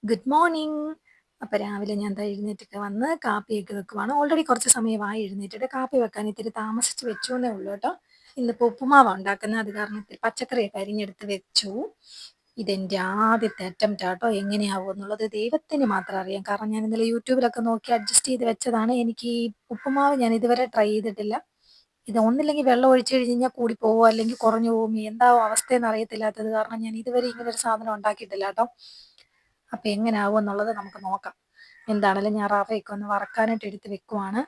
Good morning. അപ്പോൾ രാവിലെ ഞാൻ ദാ എഴുന്നേറ്റൊക്കെ വന്ന് കാപ്പിയൊക്കെ വെക്കുവാണ്. ഓൾറെഡി കുറച്ച് സമയമായി എഴുന്നേറ്റിട്ട്. കാപ്പി വെക്കാൻ ഇത്തിരി താമസിച്ച് വെച്ചുവെന്നേ ഉള്ളൂ കേട്ടോ. ഇന്നിപ്പോൾ ഉപ്പുമാവാണ് ഉണ്ടാക്കുന്നത്. അത് കാരണം ഇത്തിരി പച്ചക്കറിയൊക്കെ അരിഞ്ഞെടുത്ത് വെച്ചു. ഇതെൻ്റെ ആദ്യത്തെ അറ്റംപ്റ്റ് ആട്ടോ. എങ്ങനെയാവും എന്നുള്ളത് ദൈവത്തിന് മാത്രം അറിയാം. കാരണം ഞാൻ ഇന്നലെ യൂട്യൂബിലൊക്കെ നോക്കി അഡ്ജസ്റ്റ് ചെയ്ത് വെച്ചതാണ്. എനിക്ക് ഈ ഉപ്പുമാവ് ഞാൻ ഇതുവരെ ട്രൈ ചെയ്തിട്ടില്ല. ഇത് ഒന്നില്ലെങ്കിൽ വെള്ളം ഒഴിച്ച് കഴിഞ്ഞാൽ കൂടിപ്പോവോ അല്ലെങ്കിൽ കുറഞ്ഞു പോകും. എന്താവും അവസ്ഥയെന്ന് അറിയത്തില്ലാത്തത് കാരണം ഞാൻ ഇതുവരെ ഇങ്ങനൊരു സാധനം ഉണ്ടാക്കിയിട്ടില്ല കേട്ടോ. അപ്പോൾ എങ്ങനെയാവും എന്നുള്ളത് നമുക്ക് നോക്കാം. എന്താണെങ്കിലും ഞാൻ റവയൊക്കെ ഒന്ന് വറക്കാനായിട്ട് എടുത്ത് വെക്കുവാണ്.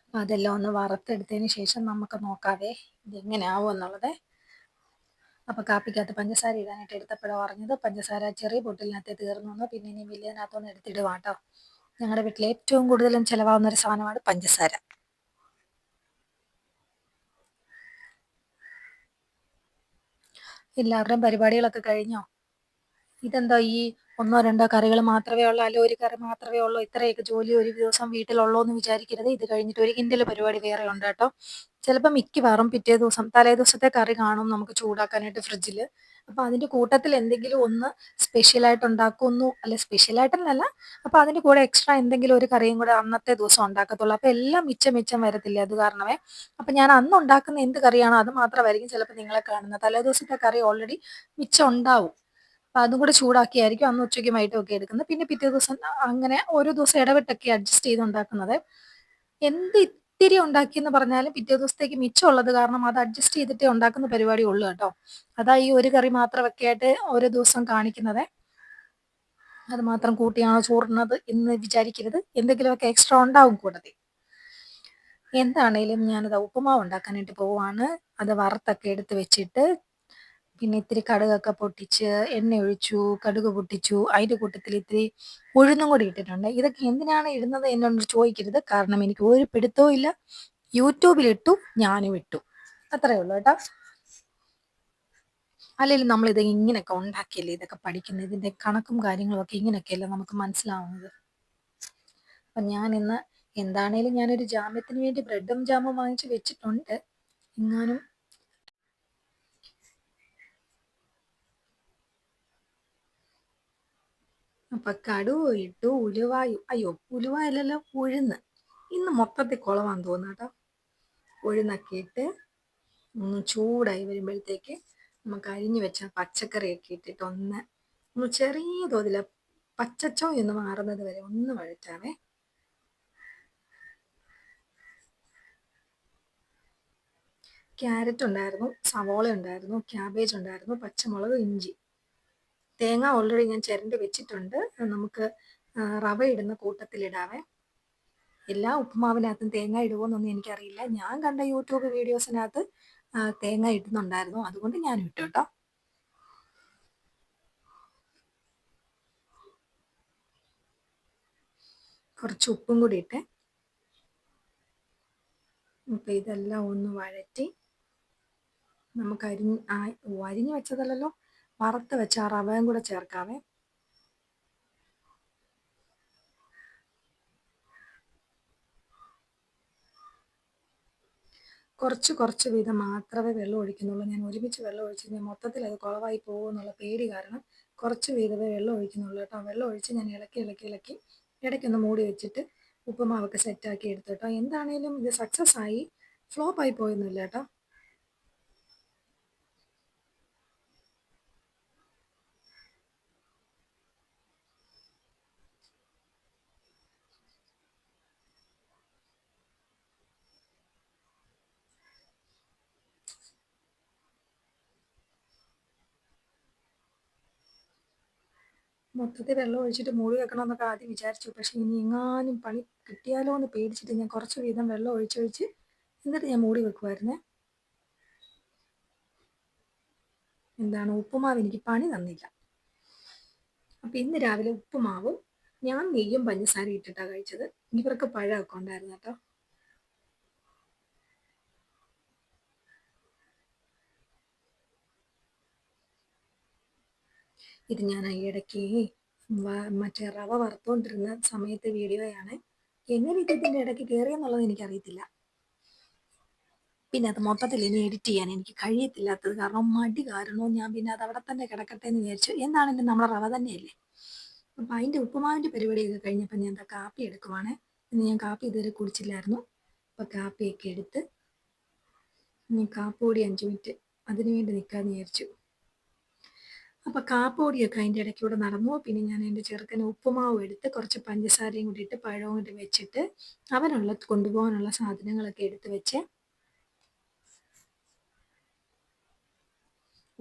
അപ്പോൾ അതെല്ലാം ഒന്ന് വറുത്തെടുത്തതിന് ശേഷം നമുക്ക് നോക്കാവേ ഇതെങ്ങനെയാവും എന്നുള്ളത്. അപ്പോൾ കാപ്പിക്കകത്ത് പഞ്ചസാര ഇടാനായിട്ട് എടുത്തപ്പോഴാണ് പറഞ്ഞത് പഞ്ചസാര ചെറിയ ബോട്ടിലിനകത്ത് തീർന്നു. പിന്നെ ഇനി വലിയതിനകത്തൊന്ന് എടുത്തിടുവാ കേട്ടോ. ഞങ്ങളുടെ വീട്ടിൽ ഏറ്റവും കൂടുതലും ചിലവാകുന്ന ഒരു സാധനമാണ് പഞ്ചസാര. എല്ലാവരുടെയും പരിപാടികളൊക്കെ കഴിഞ്ഞോ? ഇതെന്താ ഈ ഒന്നോ രണ്ടോ കറികൾ മാത്രമേ ഉള്ളൂ, അല്ല ഒരു കറി മാത്രമേ ഉള്ളൂ, ഇത്രയൊക്കെ ജോലി ഒരു ദിവസം വീട്ടിലുള്ളൂ എന്ന് വിചാരിക്കരുത്. ഇത് കഴിഞ്ഞിട്ട് ഒരു കിൻഡൽ പരിപാടി വേറെ ഉണ്ട് കേട്ടോ. ചിലപ്പോൾ മിക്കവാറും പിറ്റേ ദിവസം തലേ ദിവസത്തെ കറി കാണും നമുക്ക് ചൂടാക്കാനായിട്ട് ഫ്രിഡ്ജിൽ. അപ്പോൾ അതിൻ്റെ കൂട്ടത്തിൽ എന്തെങ്കിലും ഒന്ന് സ്പെഷ്യലായിട്ട് ഉണ്ടാക്കുന്നു, അല്ലെ സ്പെഷ്യലായിട്ടല്ല, അപ്പോൾ അതിൻ്റെ കൂടെ എക്സ്ട്രാ എന്തെങ്കിലും ഒരു കറിയും കൂടെ അന്നത്തെ ദിവസം ഉണ്ടാക്കത്തുള്ളൂ. അപ്പോൾ എല്ലാം മിച്ചം മിച്ചം വരത്തില്ല, അത് കാരണമേ. അപ്പോൾ ഞാൻ അന്ന് ഉണ്ടാക്കുന്ന എന്ത് കറിയാണോ അത് മാത്രമായിരിക്കും ചിലപ്പോൾ നിങ്ങളെ കാണുന്നത്. തലേ ദിവസത്തെ കറി ഓൾറെഡി മിച്ചം ഉണ്ടാവും. അപ്പം അതും കൂടെ ചൂടാക്കിയായിരിക്കും അന്ന് ഉച്ചയ്ക്കും വൈകിട്ടും ഒക്കെ എടുക്കുന്നത്. പിന്നെ പിറ്റേ ദിവസം അങ്ങനെ ഓരോ ദിവസം ഇടവിട്ടൊക്കെ അഡ്ജസ്റ്റ് ചെയ്ത് ഉണ്ടാക്കുന്നത്. എന്ത് ഇത്തിരി ഉണ്ടാക്കിയെന്ന് പറഞ്ഞാലും പിറ്റേ ദിവസത്തേക്ക് മിച്ചമുള്ളത് കാരണം അത് അഡ്ജസ്റ്റ് ചെയ്തിട്ടേ ഉണ്ടാക്കുന്ന പരിപാടി ഉള്ളൂ കേട്ടോ. അതാ ഈ ഒരു കറി മാത്രമൊക്കെ ആയിട്ട് ഓരോ ദിവസം കാണിക്കുന്നത്. അത് മാത്രം കൂട്ടിയാണോ ചോറുന്നത് എന്ന് വിചാരിക്കരുത്. എന്തെങ്കിലുമൊക്കെ എക്സ്ട്രാ ഉണ്ടാവും കൂട്ടത്തിൽ. എന്താണേലും ഞാനത് ഉപ്പുമാവ് ഉണ്ടാക്കാനായിട്ട് പോവാണ്. അത് വറുത്തൊക്കെ എടുത്ത് വെച്ചിട്ട് പിന്നെ ഇത്തിരി കടുകൊക്കെ പൊട്ടിച്ച് എണ്ണ ഒഴിച്ചു, കടുക് പൊട്ടിച്ചു. അതിൻ്റെ കൂട്ടത്തിൽ ഇത്തിരി ഉഴുന്നും കൂടി ഇട്ടിട്ടുണ്ട്. ഇതൊക്കെ എന്തിനാണ് ഇടുന്നത് എന്നോട് ചോദിക്കരുത്. കാരണം എനിക്ക് ഒരു പിടുത്തവും ഇല്ല. യൂട്യൂബിലിട്ടു, ഞാനും ഇട്ടു, അത്രയേ ഉള്ളൂ കേട്ടോ. അല്ലെങ്കിൽ നമ്മളിത് ഇങ്ങനെയൊക്കെ ഉണ്ടാക്കിയല്ലേ ഇതൊക്കെ പഠിക്കുന്നത്. ഇതിൻ്റെ കണക്കും കാര്യങ്ങളും ഒക്കെ ഇങ്ങനെയൊക്കെയല്ലേ നമുക്ക് മനസ്സിലാവുന്നത്. അപ്പം ഞാനിന്ന് എന്താണേലും ഞാനൊരു ജാമ്യത്തിന് വേണ്ടി ബ്രെഡും ജാമും വാങ്ങിച്ച് വെച്ചിട്ടുണ്ട്. എങ്ങാനും അപ്പൊ കടുക് ഇട്ടു, ഉലുവായും, അയ്യോ ഉലുവായിലല്ലോ, ഉഴുന്ന്. ഇന്ന് മൊത്തത്തിൽ കുളവാന്ന് തോന്നുന്നു കേട്ടോ. ഉഴുന്നൊക്കെ ഇട്ട് ചൂടായി വരുമ്പോഴത്തേക്ക് നമുക്ക് അരിഞ്ഞു വെച്ച പച്ചക്കറിയൊക്കെ ഇട്ടിട്ട് ഒന്ന് ചെറിയ തോതിൽ പച്ചച്ചോ എന്ന് മാറുന്നത് വരെ ഒന്ന് വഴറ്റാവേ. ക്യാരറ്റ് ഉണ്ടായിരുന്നു, സവോള ഉണ്ടായിരുന്നു, ക്യാബേജ് ഉണ്ടായിരുന്നു, പച്ചമുളക്, ഇഞ്ചി. തേങ്ങ ഓൾറെഡി ഞാൻ ചിരണ്ടി വെച്ചിട്ടുണ്ട്. നമുക്ക് റവ ഇടുന്ന കൂട്ടത്തിലിടാവേ. എല്ലാ ഉപ്പുമാവിനകത്തും തേങ്ങ ഇടുമോയെന്നൊന്നും എനിക്കറിയില്ല. ഞാൻ കണ്ട യൂട്യൂബ് വീഡിയോസിനകത്ത് തേങ്ങ ഇടുന്നുണ്ടായിരുന്നു, അതുകൊണ്ട് ഞാൻ ഇട്ടു കേട്ടോ. കുറച്ച് ഉപ്പും കൂടി ഇട്ടേ. അപ്പം ഇതെല്ലാം ഒന്ന് വഴറ്റി നമുക്ക് അരിഞ്ഞു വെച്ചതല്ലോ, വറുത്ത് വെച്ച ആ റവയും കൂടെ ചേർക്കാവേ. കുറച്ച് വീതം മാത്രമേ വെള്ളം ഒഴിക്കുന്നുള്ളൂ. ഞാൻ ഒരുമിച്ച് വെള്ളം ഒഴിച്ച് കഴിഞ്ഞാൽ മൊത്തത്തിൽ അത് കുളവായി പോകുമെന്നുള്ള പേടി കാരണം കുറച്ച് വീതമേ വെള്ളം ഒഴിക്കുന്നുള്ളൂ കേട്ടോ. വെള്ളം ഒഴിച്ച് ഞാൻ ഇളക്കി ഇടയ്ക്കൊന്ന് മൂടി വെച്ചിട്ട് ഉപ്പുമാവൊക്കെ സെറ്റാക്കി എടുത്തു കേട്ടോ. എന്താണേലും ഇത് സക്സസ് ആയി, ഫ്ലോപ്പായി പോയൊന്നുമില്ല കേട്ടോ. മൊത്തത്തിൽ വെള്ളം ഒഴിച്ചിട്ട് മൂടി വെക്കണമെന്നൊക്കെ ആദ്യം വിചാരിച്ചു. പക്ഷേ ഇനി എങ്ങാനും പണി കിട്ടിയാലോ എന്ന് പേടിച്ചിട്ട് ഞാൻ കുറച്ച് വീതം വെള്ളം ഒഴിച്ച് എന്നിട്ട് ഞാൻ മൂടി വെക്കുമായിരുന്നേ. എന്താണ് ഉപ്പുമാവ് എനിക്ക് പണി തന്നില്ല. അപ്പം ഇന്ന് രാവിലെ ഉപ്പുമാവും ഞാൻ നെയ്യും പഞ്ചസാര ഇട്ടിട്ടാണ് കഴിച്ചത്. ഇവർക്ക് പഴമൊക്കെ ഉണ്ടായിരുന്നു കേട്ടോ. ഇത് ഞാൻ ഇടയ്ക്ക് മറ്റേ റവ വറുത്തുകൊണ്ടിരുന്ന സമയത്തെ വീഡിയോയാണ്. എങ്ങനെ ഇതിൻ്റെ ഇടയ്ക്ക് കയറിയെന്നുള്ളത് എനിക്കറിയത്തില്ല. പിന്നെ അത് മൊത്തത്തിൽ ഇനി എഡിറ്റ് ചെയ്യാൻ എനിക്ക് കഴിയത്തില്ലാത്തത് കാരണം മടി കാരണവും ഞാൻ പിന്നെ അത് അവിടെ തന്നെ കിടക്കട്ടെ എന്ന് വിചാരിച്ചു. എന്താണെങ്കിലും നമ്മളെ റവ തന്നെയല്ലേ. അപ്പം അതിൻ്റെ ഉപ്പുമാവിൻ്റെ പരിപാടിയൊക്കെ കഴിഞ്ഞപ്പോൾ ഞാൻ എന്താ കാപ്പി എടുക്കുവാണ്. ഇന്ന് ഞാൻ കാപ്പി ഇതുവരെ കുടിച്ചില്ലായിരുന്നു. അപ്പം കാപ്പിയൊക്കെ എടുത്ത് ഇനി കാപ്പുപൊടി 5 മിനിറ്റ് അതിനു വേണ്ടി നിൽക്കാമെന്ന് വിചാരിച്ചു. അപ്പം കാപ്പുപൊടിയൊക്കെ അതിൻ്റെ ഇടയ്ക്കൂടെ നടന്നു. പിന്നെ ഞാൻ എൻ്റെ ചെറുക്കന് ഉപ്പുമാവും എടുത്ത് കുറച്ച് പഞ്ചസാരയും കൂടി ഇട്ട് പഴവും കൂടി വെച്ചിട്ട് അവനുള്ള കൊണ്ടുപോകാനുള്ള സാധനങ്ങളൊക്കെ എടുത്ത് വെച്ച്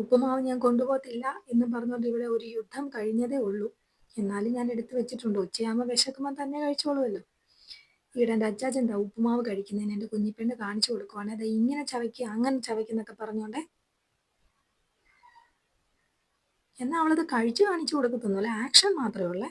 ഉപ്പുമാവ് ഞാൻ കൊണ്ടുപോകത്തില്ല എന്ന് പറഞ്ഞുകൊണ്ട് ഇവിടെ ഒരു യുദ്ധം കഴിഞ്ഞതേ ഉള്ളൂ. എന്നാലും ഞാൻ എടുത്ത് വെച്ചിട്ടുണ്ട്. ഉച്ചയാകുമ്പോൾ വിശക്കുമ്പോൾ തന്നെ കഴിച്ചോളുമല്ലോ. ഇവിടെ എൻ്റെ അച്ചാച്ചൻ എന്താ ഉപ്പുമാവ് കഴിക്കുന്നതിന് എൻ്റെ കുഞ്ഞിപ്പെണ്ണ് കാണിച്ചു കൊടുക്കുവാണ്. അത് ഇങ്ങനെ ചവയ്ക്കുക അങ്ങനെ ചവയ്ക്കുന്നൊക്കെ പറഞ്ഞുകൊണ്ട്. എന്നാൽ അവളത് കഴിച്ചു കാണിച്ചു കൊടുക്കത്തൊന്നുമല്ല, ആക്ഷൻ മാത്രമേ ഉള്ളേ.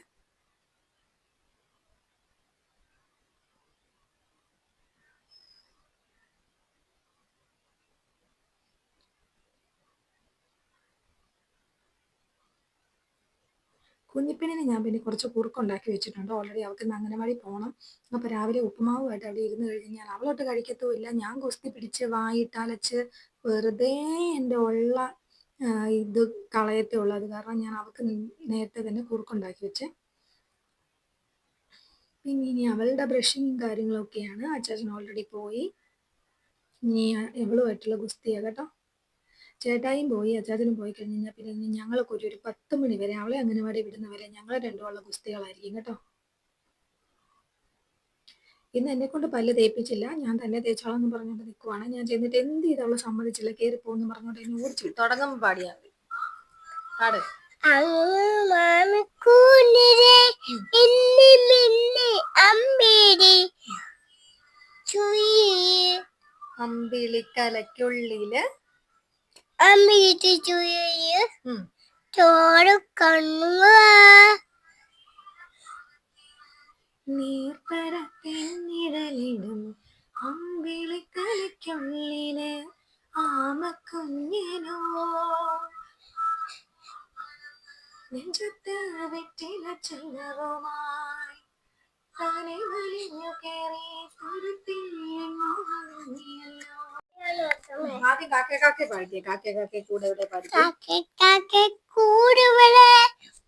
കുഞ്ഞിപ്പെണ്ണിന് ഞാൻ പിന്നെ കുറച്ച് കുറുക്കുണ്ടാക്കി വെച്ചിട്ടുണ്ട്. ഓൾറെഡി അവൾക്ക് ഇന്ന് അംഗനവാടി പോകണം. അപ്പോൾ രാവിലെ ഉപ്പുമാവുമായിട്ട് അവിടെ ഇരുന്ന് കഴിഞ്ഞാൽ അവളൊട്ട് കഴിക്കത്തുമില്ല. ഞാൻ കുസ്തി പിടിച്ച് വായിട്ടലച്ച് വെറുതെ എൻ്റെ ഉള്ള ഇത് കളയത്തേ ഉള്ളൂ. അത് കാരണം ഞാൻ അവൾക്ക് നേരത്തെ തന്നെ കുറുക്കുണ്ടാക്കി വെച്ചേ. പിന്നെ ഇനി അവളുടെ ബ്രഷിങ്ങും കാര്യങ്ങളൊക്കെയാണ്. അച്ചാച്ചൻ ഓൾറെഡി പോയി. ഇനി ഇവളുമായിട്ടുള്ള ഗുസ്തിയാണ് കേട്ടോ. ചേട്ടായും പോയി, അച്ചാച്ചനും പോയി കഴിഞ്ഞ് കഴിഞ്ഞാൽ പിന്നെ ഞങ്ങളൊക്കെ ഒരു 10 മണി വരെ അവളെ അംഗനവാടി വിടുന്ന വരെ ഞങ്ങൾ രണ്ടുമുള്ള ഗുസ്തികളായിരിക്കും കേട്ടോ. ഇന്ന് എന്നെ കൊണ്ട് പല്ല് തേപ്പിച്ചില്ല, ഞാൻ തന്നെ തേച്ചോളാം എന്ന് പറഞ്ഞുകൊണ്ട് നിൽക്കുവാണ്. ഞാൻ ചെന്നിട്ട് എന്ത് ചെയ്ത് അവള് സമ്മതിച്ചില്ല. കയറി പോകുന്നു പറഞ്ഞുകൊണ്ട് എന്നെ ഓടിച്ചു. തുടങ്ങുമ്പോൾ പാടിയാൽ മതി. പാട്. അമ്പിളിക്കലയ്ക്കുള്ളില് ചോറ് കണ്ണുക നീർപ്പരത്തിനിഴലിടും അമ്പിളിക്കലയ്ക്കുള്ളില് ആമക്കുഞ്ഞിനോ നെഞ്ചത്ത് വെറ്റില ചില്ലറുമായി താനെ വലിഞ്ഞു കയറി തുരുത്തിയല്ലോ. ആദ്യം കാക്കേ കാക്കേ പാടിക്കേ. കാക്കേ കാക്കേ കൂടെ ഇവിടെ പാടിക്കേ.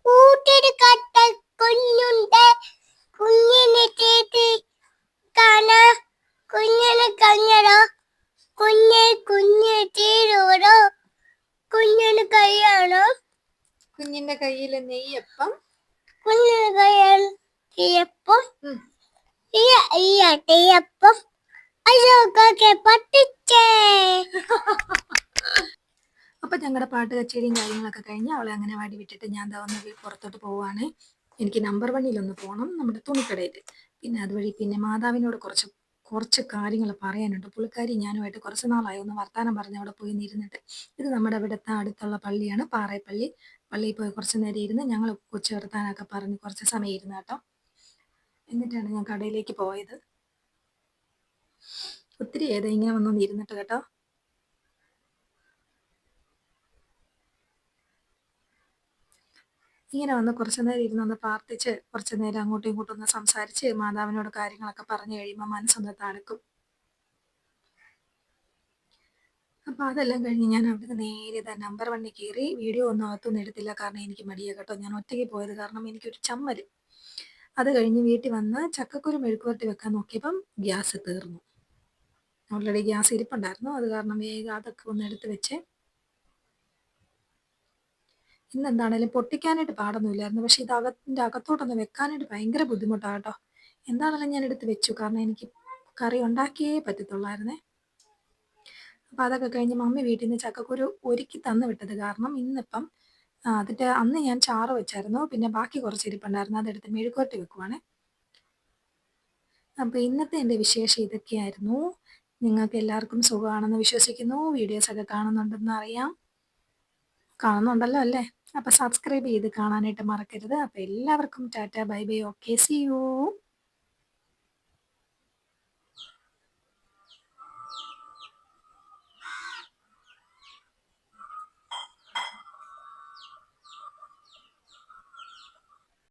കൂട്ടിന് കട്ട കുഞ്ഞുണ്ട് കുഞ്ഞിന് ചേച്ചി കാണ കുഞ്ഞിന് കഞ്ഞടോ കുഞ്ഞ് തീരോടോ കുഞ്ഞിന് കൈയാണോ കുഞ്ഞിന്റെ കയ്യില് നെയ്യപ്പം കുഞ്ഞിന്റെ കയ്യിൽ നെയ്യപ്പം നെയ്യപ്പം അതൊക്കെ പറ്റിച്ചേ. അപ്പൊ ഞങ്ങളുടെ പാട്ട് കച്ചേരിയും കാര്യങ്ങളൊക്കെ കഴിഞ്ഞ് അവളെ അംഗനവാടി വിട്ടിട്ട് ഞാൻ ഒന്ന് പുറത്തോട്ട് പോവാണ്. എനിക്ക് നമ്പർ 1 ഒന്ന് പോകണം, നമ്മുടെ തുണിക്കടയിൽ. പിന്നെ അതുവഴി പിന്നെ മാതാവിനോട് കുറച്ച് കാര്യങ്ങൾ പറയാനുണ്ട്. പുള്ളിക്കാരി ഞാനുമായിട്ട് കുറച്ച് നാളായി ഒന്ന് വർത്താനം പറഞ്ഞ് അവിടെ പോയി ഇരുന്നിട്ട്. ഇത് നമ്മുടെ ഇവിടുത്തെ അടുത്തുള്ള പള്ളിയാണ്, പാറേപ്പള്ളി. പള്ളിയിൽ പോയി കുറച്ച് നേരം ഇരുന്ന് ഞങ്ങൾ കൊച്ചു വർത്താനൊക്കെ പറഞ്ഞ് കുറച്ച് സമയം ഇരുന്ന് കേട്ടോ. എന്നിട്ടാണ് ഞാൻ കടയിലേക്ക് പോയത്. ഒത്തിരി ഏതാ ഇങ്ങനെ വന്നൊന്ന് ഇരുന്നിട്ട് കേട്ടോ. ഇങ്ങനെ വന്ന് കുറച്ച് നേരം ഇരുന്നൊന്ന് പ്രാർത്ഥിച്ച് കുറച്ച് നേരം അങ്ങോട്ടും ഇങ്ങോട്ടും ഒന്ന് സംസാരിച്ച് മാതാവിനോട് കാര്യങ്ങളൊക്കെ പറഞ്ഞു കഴിയുമ്പോൾ മനസ്സൊന്ന് തണുക്കും. അപ്പോൾ അതെല്ലാം കഴിഞ്ഞ് ഞാൻ അവിടുന്ന് നേരെ നമ്പർ 1 കയറി. വീഡിയോ ഒന്നും അകത്തൊന്നും എടുത്തില്ല, കാരണം എനിക്ക് മടിയാണ് കേട്ടോ. ഞാൻ ഒറ്റയ്ക്ക് പോയത് കാരണം എനിക്കൊരു ചമ്മൽ. അത് കഴിഞ്ഞ് വീട്ടിൽ വന്ന് ചക്കക്കുരു മെഴുക്കുവരട്ടി വെക്കാൻ നോക്കിയപ്പം ഗ്യാസ് തീർന്നു. ഓൾറെഡി ഗ്യാസ് ഇരിപ്പുണ്ടായിരുന്നു, അത് കാരണം വേഗം അതൊക്കെ ഒന്ന് എടുത്ത് വെച്ച്. ഇന്ന് എന്താണേലും പൊട്ടിക്കാനായിട്ട് പാടൊന്നുമില്ലായിരുന്നു, പക്ഷെ ഇത് അകത്തോട്ടൊന്ന് വെക്കാനായിട്ട് ഭയങ്കര ബുദ്ധിമുട്ടാണ് കേട്ടോ. എന്താണെങ്കിലും ഞാൻ എടുത്ത് വെച്ചു, കാരണം എനിക്ക് കറി ഉണ്ടാക്കിയേ പറ്റത്തുള്ളായിരുന്നേ. അപ്പം അതൊക്കെ കഴിഞ്ഞ് മമ്മി വീട്ടിൽ നിന്ന് ചക്കക്കുരു ഒരുക്കി തന്നു വിട്ടത് കാരണം ഇന്നിപ്പം അതിൻ്റെ അന്ന് ഞാൻ ചാറ് വെച്ചായിരുന്നു, പിന്നെ ബാക്കി കുറച്ച് ഇരിപ്പുണ്ടായിരുന്നു, അതെടുത്ത് മെഴുക്കുവരട്ടി വെക്കുവാണ്. അപ്പോൾ ഇന്നത്തെ എൻ്റെ വിശേഷം ഇതൊക്കെയായിരുന്നു. നിങ്ങൾക്ക് എല്ലാവർക്കും സുഖമാണെന്ന് വിശ്വസിക്കുന്നു. വീഡിയോസൊക്കെ കാണുന്നുണ്ടെന്ന് അറിയാം. കാണുന്നുണ്ടല്ലോ അല്ലേ? അപ്പോൾ സബ്സ്ക്രൈബ് ചെയ്ത് കാണാനായിട്ട് മറക്കരുത്. അപ്പോൾ എല്ലാവർക്കും tata bye bye. Okay, see U.